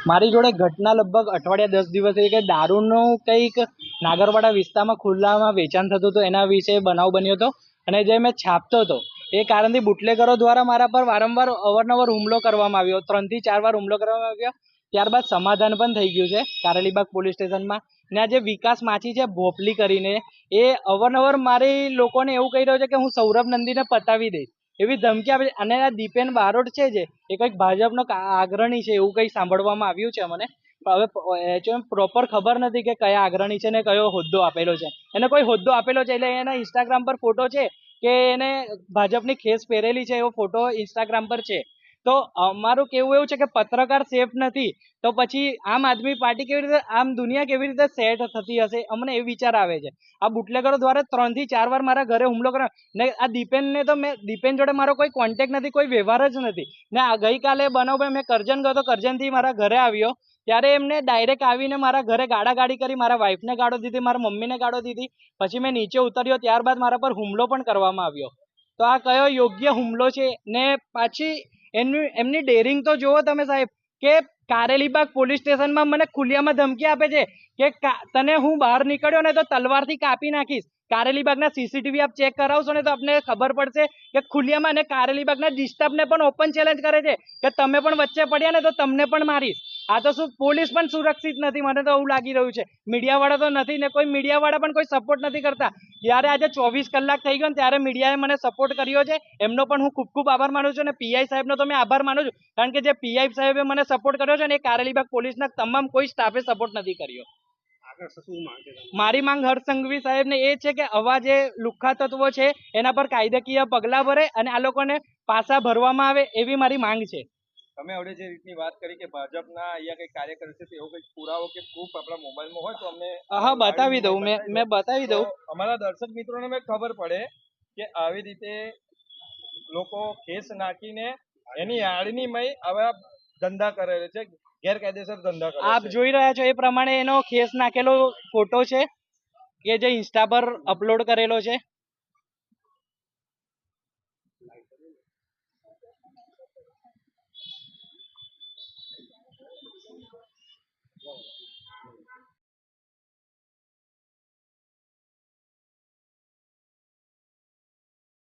મારી જોડે ઘટના લગભગ અઠવાડિયા 10 દિવસ થઈ કે દારૂનું કંઈક નાગરવાડા વિસ્તારમાં ખુલ્લામાં વેચાણ થતું હતું એના વિશે બનાવ બન્યો હતો. અને જે મેં છાપતો હતો એ કારણથી બુટલેગરો દ્વારા મારા પર વારંવાર અવારનવાર હુમલો કરવામાં આવ્યો. 3 થી 4 વાર હુમલો કરવામાં આવ્યો. ત્યારબાદ સમાધાન પણ થઈ ગયું છે કારેલીબાગ પોલીસ સ્ટેશનમાં. ને આ જે વિકાસ માછી છે ભોપલી કરીને, એ અવારનવાર મારી લોકોને એવું કહી રહ્યો છે કે હું સૌરભ નંદીને પતાવી દઈશ એવી ધમકી આપે છે. અને આ દીપેન બારોટ છે જે એ કંઈક ભાજપનો આગ્રણી છે એવું કંઈક સાંભળવામાં આવ્યું છે મને. હવે પ્રોપર ખબર નથી કે કયા આગ્રણી છે ને કયો હોદ્દો આપેલો છે. એને કોઈ હોદ્દો આપેલો છે એટલે એના ઇન્સ્ટાગ્રામ પર ફોટો છે કે એને ભાજપની ખેસ પહેરેલી છે એવો ફોટો ઇન્સ્ટાગ્રામ પર છે. તો અમારું કેવું એવું છે કે પત્રકાર સેફ નથી તો પછી આમ આદમી પાર્ટી કેવી રીતે, આમ દુનિયા કેવી રીતે સેટ થતી હશે, અમને એ વિચાર આવે છે. આ બુટલેગરો દ્વારા 3 થી 4 વાર મારા ઘરે હુમલો કર્યો. ને આ દીપેનને તો દીપેન જોડે મારો કોઈ કોન્ટેક્ટ નથી, કોઈ વ્યવહાર જ નથી. ને આ ગઈકાલે બનાવ મેં કરજણ ગયો તો કરજણથી મારા ઘરે આવ્યો ત્યારે એમને ડાયરેક્ટ આવીને મારા ઘરે ગાળાગાળી કરી, મારા વાઈફને ગાળો દીધી, મારા મમ્મીને ગાળો દીધી. પછી મેં નીચે ઉતર્યો ત્યારબાદ મારા પર હુમલો પણ કરવામાં આવ્યો. તો આ કયો યોગ્ય હુમલો છે? ને પાછી એમની ડેરિંગ તો જુઓ તમે સાહેબ, કે કારેલીબાગ પોલીસ સ્ટેશનમાં મને ખુલ્લામાં ધમકી આપે છે કે તને હું બહાર નીકળ્યો ને તો તલવારથી કાપી નાખીશ. કારેલીબાગના સીસીટીવી આપ ચેક કરાવશો ને તો આપને ખબર પડશે કે ખુલ્લામાં. અને કારેલીબાગના ડિસ્ટર્બને પણ ઓપન ચેલેન્જ કરે છે કે તમે પણ વચ્ચે પડ્યા ને તો તમને પણ મારીશ. આ તો શું પોલીસ પણ સુરક્ષિત નથી, મને તો એવું લાગી રહ્યું છે. મીડિયાવાળા તો નથી ને કોઈ મીડિયાવાળા પણ કોઈ સપોર્ટ નથી કરતા. જ્યારે આજે 24 કલાક થઈ ગયો ને ત્યારે મીડિયાએ મને સપોર્ટ કર્યો છે, એમનો પણ હું ખૂબ ખૂબ આભાર માનું છું. અને પીઆઈ સાહેબનો તો મેં આભાર માનું છું, કારણ કે જે પીઆઈ સાહેબે મને સપોર્ટ કર્યો છે ને એ કારેલીબાગ પોલીસના તમામ કોઈ સ્ટાફે સપોર્ટ નથી કર્યો. મારી માંગ હર્ષ સંઘવી સાહેબને એ છે કે આવા જે લુખ્ખા તત્વો છે એના પર કાયદાકીય પગલાં ભરે અને આ લોકોને પાછા ભરવામાં આવે એવી મારી માંગ છે. તમે હવે જે રીતની વાત કરી કે ભાજપના અહીંયા કઈ કાર્યકર છે એવો કઈ પુરાવો કે પ્રૂફ આપણા મોબાઈલમાં હોય તો અમને બતાવી દઉં, મેં બતાવી દઉં. અમારા દર્શક મિત્રોને મેં ખબર પડે કે આવી રીતે લોકો કેસ નાખીને એની આડનીમય આવા ધંધા કરે છે, ગેરકાયદેસર ધંધા કરે છે. આપ જોઈ રહ્યા છો એ પ્રમાણે એનો કેસ નાખેલો ફોટો છે કે જે ઇન્સ્ટા પર અપલોડ કરેલો છે.